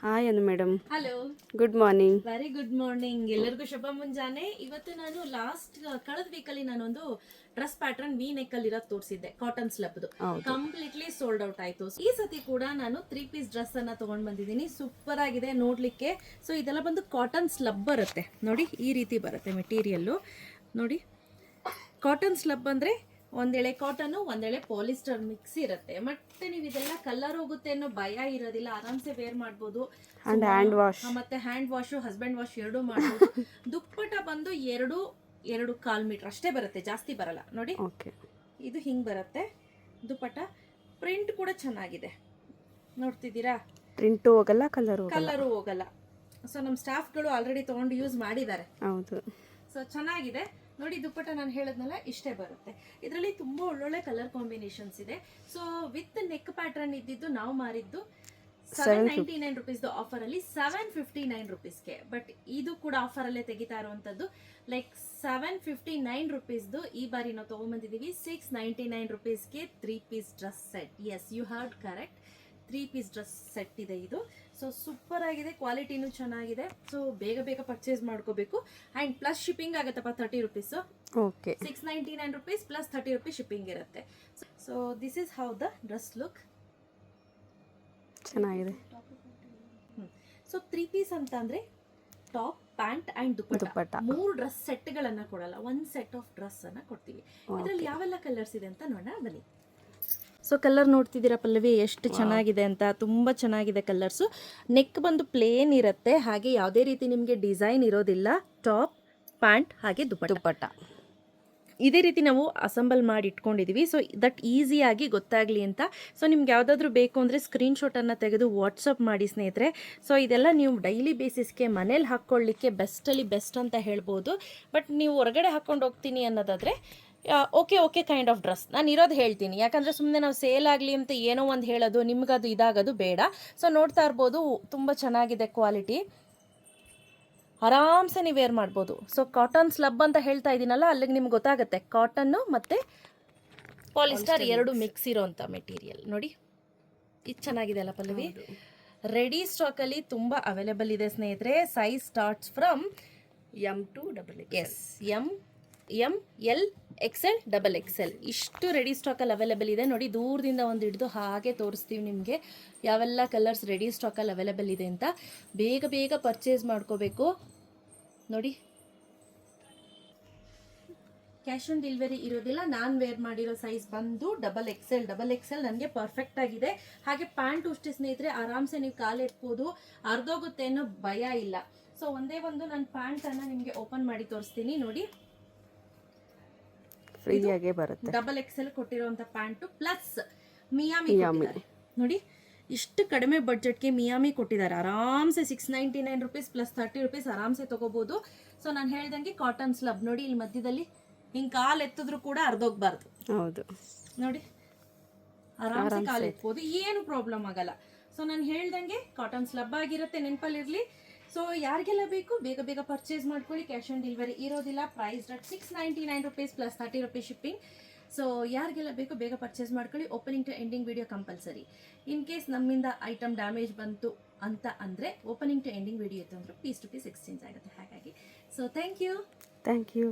Hi Anu madam. Hello, good morning. Very good morning. ಎಲ್ಲರಿಗೂ ಶುಭ ಮುಂಜಾನೆ. ಇವತ್ತು ನಾನು ಕಳೆದ ವೀಕಲ್ಲಿ ನಾನೊಂದು ಡ್ರೆಸ್ ಪ್ಯಾಟರ್ನ್ ವಿ ನೆಕ್ ಅಲ್ಲಿ ಇರೋದು ತೋರಿಸಿದ್ದೆ, ಕಾಟನ್ ಸ್ಲಬ್ದು. ಕಂಪ್ಲೀಟ್ಲಿ ಸೋಲ್ಡ್ ಔಟ್ ಆಯ್ತು. ಈ ಸತಿ ಕೂಡ ನಾನು 3 ಪೀಸ್ ಡ್ರೆಸ್ ಅನ್ನ ತಗೊಂಡ್ ಬಂದಿದ್ದೀನಿ. ಸೂಪರ್ ಆಗಿದೆ ನೋಡ್ಲಿಕ್ಕೆ. ಸೊ ಇದೆಲ್ಲ ಬಂದು ಕಾಟನ್ ಸ್ಲಬ್ ಬರುತ್ತೆ ನೋಡಿ, ಈ ರೀತಿ ಬರುತ್ತೆ ಮೆಟೀರಿಯಲ್ ನೋಡಿ. ಕಾಟನ್ ಸ್ಲಬ್ ಅಂದ್ರೆ ಒಂದೆಳೆ ಕಾಟನ್ ಒಂದೆಳೆ ಪಾಲಿಸ್ಟರ್ ಮಿಕ್ಸ್ ಇರುತ್ತೆ. ಮತ್ತೆ ನೀವು ಇದೆಲ್ಲ ಕಲರ್ ಹೋಗುತ್ತೆ ಅನ್ನೋ ಭಯ ಇರೋದಿಲ್ಲ, ಆರಾಮ್ಸೆ ವೇರ್ ಮಾಡ್ಬೋದು. ಮತ್ತೆ ಹ್ಯಾಂಡ್ ವಾಶ್, ಹಸ್ಬೆಂಡ್ ವಾಶ್ ಎರಡೂ ಮಾಡ್ಬೋದು. ದುಪ್ಪಟ ಬಂದು 2.25 ಮೀಟರ್ ಅಷ್ಟೇ ಬರುತ್ತೆ, ಜಾಸ್ತಿ ಬರಲ್ಲ ನೋಡಿ. ಇದು ಹಿಂಗ್ ಬರುತ್ತೆ ದುಪ್ಪಟ. ಪ್ರಿಂಟ್ ಕೂಡ ಚೆನ್ನಾಗಿದೆ, ನೋಡ್ತಿದ್ದೀರಾ? ಪ್ರಿಂಟ್ ಹೋಗಲ್ಲ, ಕಲರು ಹೋಗಲ್ಲ. ಸೊ ನಮ್ಮ ಸ್ಟಾಫ್ಗಳು ಆಲ್ರೆಡಿ ತಗೊಂಡು ಯೂಸ್ ಮಾಡಿದ್ದಾರೆ. ಹೌದು. ಸೊ ಚೆನ್ನಾಗಿದೆ ನೋಡಿ. ದುಪ್ಪಟ ನಾನು ಹೇಳದ್ನಲ್ಲ ಇಷ್ಟೇ ಬರುತ್ತೆ. ಇದರಲ್ಲಿ ತುಂಬಾ ಒಳ್ಳೊಳ್ಳೆ ಕಲರ್ ಕಾಂಬಿನೇಷನ್ಸ್ ಇದೆ. ಸೊ ವಿತ್ ನೆಕ್ ಪ್ಯಾಟರ್ನ್ ಇದ್ದಿದ್ದು ನಾವು ಮಾರಿದ್ದು 799 ರುಪೀಸ್ ಆಫರ್ ಅಲ್ಲಿ 759 ರುಪೀಸ್ಗೆ. ಬಟ್ ಇದು ಕೂಡ ಆಫರ್ ಅಲ್ಲೇ ತೆಗಿತಾ ಇರುವಂತದ್ದು. ಲೈಕ್ 759 ರುಪೀಸ್ದು ಈ ಬಾರಿ ನಾವು ತಗೊಂಡ್ಬಂದಿದ್ದೀವಿ 699 ರುಪೀಸ್ಗೆ 3 piece dress set. Yes, you heard correct, 3 piece dress set ಇದೆ ಇದು. ಸೊ ಸೂಪರ್ ಆಗಿದೆ, ಕ್ವಾಲಿಟಿನೂ ಚೆನ್ನಾಗಿದೆ. ಸೊ ಬೇಗ ಬೇಗ ಪರ್ಚೇಸ್ ಮಾಡ್ಕೋಬೇಕು. ಆ್ಯಂಡ್ ಪ್ಲಸ್ ಶಿಪ್ಪಿಂಗ್ ಆಗುತ್ತಪ್ಪ 30 rupees. Okay, 699 rupees plus 30 rupees shipping ಇರುತ್ತೆ. So this is how the dress look. ಚೆನ್ನಾಗಿದೆ. ಸೊ 3 ಪೀಸ್ ಅಂತ ಅಂದ್ರೆ top, pant and dupatta 3 dress ಸೆಟ್ಗಳನ್ನ ಕೊಡಲ್ಲ, 1 ಸೆಟ್ ಆಫ್ ಡ್ರೆಸ್ ಅನ್ನ ಕೊಡ್ತೀವಿ. ಇದರಲ್ಲಿ ಯಾವೆಲ್ಲ ಕಲರ್ಸ್ ಇದೆ ಅಂತ ನೋಡೋಣ ಬನ್ನಿ. ಸೊ ಕಲರ್ ನೋಡ್ತಿದ್ದೀರಾ ಪಲ್ಲವಿ, ಎಷ್ಟು ಚೆನ್ನಾಗಿದೆ ಅಂತ. ತುಂಬ ಚೆನ್ನಾಗಿದೆ ಕಲರ್ಸು. ನೆಕ್ ಬಂದು ಪ್ಲೇನ್ ಇರುತ್ತೆ, ಹಾಗೆ ಯಾವುದೇ ರೀತಿ ನಿಮಗೆ ಡಿಸೈನ್ ಇರೋದಿಲ್ಲ. ಟಾಪ್, ಪ್ಯಾಂಟ್ ಹಾಗೆ ದುಪ್ಪಟ್ಟ ಇದೇ ರೀತಿ ನಾವು ಅಸೆಂಬಲ್ ಮಾಡಿ ಇಟ್ಕೊಂಡಿದ್ದೀವಿ. ಸೊ ದಟ್ ಈಸಿಯಾಗಿ ಗೊತ್ತಾಗಲಿ ಅಂತ. ಸೊ ನಿಮ್ಗೆ ಯಾವುದಾದ್ರೂ ಬೇಕು ಅಂದರೆ ಸ್ಕ್ರೀನ್ಶಾಟನ್ನು ತೆಗೆದು ವಾಟ್ಸಪ್ ಮಾಡಿ ಸ್ನೇಹಿತರೆ. ಸೊ ಇದೆಲ್ಲ ನೀವು ಡೈಲಿ ಬೇಸಿಸ್ಗೆ ಮನೇಲಿ ಹಾಕ್ಕೊಳ್ಳಿಕ್ಕೆ ಬೆಸ್ಟಲ್ಲಿ ಬೆಸ್ಟ್ ಅಂತ ಹೇಳ್ಬೋದು. ಬಟ್ ನೀವು ಹೊರಗಡೆ ಹಾಕ್ಕೊಂಡು ಹೋಗ್ತೀನಿ ಅನ್ನೋದಾದರೆ ಓಕೆ ಕೈಂಡ್ ಆಫ್ ಡ್ರೆಸ್ ನಾನು ಇರೋದು ಹೇಳ್ತೀನಿ. ಯಾಕಂದರೆ ಸುಮ್ಮನೆ ನಾವು ಸೇಲ್ ಆಗಲಿ ಅಂತ ಏನೋ ಒಂದು ಹೇಳೋದು, ನಿಮ್ಗದು ಇದಾಗೋದು ಬೇಡ. ಸೊ ನೋಡ್ತಾ ಇರ್ಬೋದು, ತುಂಬ ಚೆನ್ನಾಗಿದೆ ಕ್ವಾಲಿಟಿ, ಆರಾಮ್ಸೆ ನೀವು ವೇರ್ ಮಾಡ್ಬೋದು. ಸೊ ಕಾಟನ್ ಸ್ಲಬ್ ಅಂತ ಹೇಳ್ತಾ ಇದ್ದೀನಲ್ಲ, ಅಲ್ಲಿಗೆ ನಿಮ್ಗೆ ಗೊತ್ತಾಗುತ್ತೆ ಕಾಟನ್ನು ಮತ್ತು ಪಾಲಿಸ್ಟರ್ ಎರಡು ಮಿಕ್ಸ್ ಇರೋಂಥ ಮೆಟೀರಿಯಲ್ ನೋಡಿ. ಇದು ಚೆನ್ನಾಗಿದೆ ಅಲ್ಲ ಪಲ್ಲವಿ? ರೆಡಿ ಸ್ಟಾಕಲ್ಲಿ ತುಂಬ ಅವೈಲೇಬಲ್ ಇದೆ ಸ್ನೇಹಿತರೆ. Size starts from M to XXL. S, M L XL XXL ಇಷ್ಟು ರೆಡಿ ಸ್ಟಾಕಲ್ಲಿ ಅವೈಲೇಬಲ್ ಇದೆ ನೋಡಿ. ದೂರದಿಂದ ಒಂದು ಹಿಡಿದು ಹಾಗೆ ತೋರಿಸ್ತೀವಿ ನಿಮಗೆ ಯಾವೆಲ್ಲ ಕಲರ್ಸ್ ರೆಡಿ ಸ್ಟಾಕಲ್ಲಿ ಅವೈಲೇಬಲ್ ಇದೆ ಅಂತ. ಬೇಗ ಬೇಗ ಪರ್ಚೇಸ್ ಮಾಡ್ಕೋಬೇಕು ನೋಡಿ. ಕ್ಯಾಶ್ ಆನ್ ಡೆಲಿವರಿ ಇರೋದಿಲ್ಲ. ನಾನು ವೇರ್ ಮಾಡಿರೋ ಸೈಜ್ ಬಂದು XXL ನನಗೆ ಪರ್ಫೆಕ್ಟ್ ಆಗಿದೆ. ಹಾಗೆ ಪ್ಯಾಂಟ್ ಅಷ್ಟೇ ಸ್ನೇಹಿತರೆ, ಆರಾಮ್ಸೆ ನೀವು ಕಾಲು ಎತ್ಬೋದು, ಅರ್ಧೋಗುತ್ತೆ ಅನ್ನೋ ಭಯ ಇಲ್ಲ. ಸೊ ಒಂದೇ ಒಂದು ನಾನು ಪ್ಯಾಂಟನ್ನು ನಿಮಗೆ ಓಪನ್ ಮಾಡಿ ತೋರಿಸ್ತೀನಿ ನೋಡಿ. ಫ್ರೀಯಾಗೆ ಬರುತ್ತೆ. XXL ಕೊಟ್ಟಿರುವಂತ ಪ್ಯಾಂಟು ಪ್ಲಸ್ ಮಿಯಾಮಿ ನೋಡಿ. ಇಷ್ಟು ಕಡಿಮೆ ಬಡ್ಜೆಟ್ಗೆ ಮಿಯಾಮಿ ಕೊಟ್ಟಿದ್ದಾರೆ. ಆರಾಮ್ಸೆ 699 ರುಪೀಸ್ ಪ್ಲಸ್ 30 ರುಪೀಸ್ ಆರಾಮ್ಸೆ ತಗೋಬಹುದು. ಸೊ ನಾನು ಹೇಳ್ದಂಗೆ ಕಾಟನ್ ಸ್ಲಬ್ ನೋಡಿ, ಇಲ್ಲಿ ಮಧ್ಯದಲ್ಲಿ ಹಿಂಗೆ ಕಾಲು ಎತ್ತಿದ್ರು ಕೂಡ ಅರ್ಧೋಗ್ಬಾರ್ದು. ಹೌದು ನೋಡಿ, ಆರಾಮ್ಸೆ ಕಾಲು ಎತ್ಬೋದು, ಏನು ಪ್ರಾಬ್ಲಮ್ ಆಗಲ್ಲ. ಸೊ ನಾನು ಹೇಳ್ದಂಗೆ ಕಾಟನ್ ಸ್ಲಬ್ ಆಗಿರುತ್ತೆ, ನೆನಪಲ್ಲಿರಲಿ. ಸೊ ಯಾರಿಗೆಲ್ಲ ಬೇಕು ಬೇಗ ಬೇಗ ಪರ್ಚೇಸ್ ಮಾಡ್ಕೊಳ್ಳಿ. ಕ್ಯಾಶ್ ಆನ್ ಡೆಲಿವರಿ ಇರೋದಿಲ್ಲ. Price at 699 rupees plus 30 rupees shipping. So ಯಾರಿಗೆಲ್ಲ ಬೇಕು ಬೇಗ ಪರ್ಚೇಸ್ ಮಾಡ್ಕೊಳ್ಳಿ. Opening to ending video compulsory. In case ನಮ್ಮಿಂದ ಐಟಮ್ ಡ್ಯಾಮೇಜ್ ಬಂತು ಅಂತ ಅಂದರೆ ಓಪನಿಂಗ್ ಟು ಎಂಡಿಂಗ್ ವಿಡಿಯೋ ಇತ್ತು ಅಂದರೆ ಪೀಸ್ ಟು ಪೀಸ್ ಎಕ್ಸ್ಚೇಂಜ್ ಆಗುತ್ತೆ. ಹಾಗಾಗಿ ಸೊ ಥ್ಯಾಂಕ್ ಯು.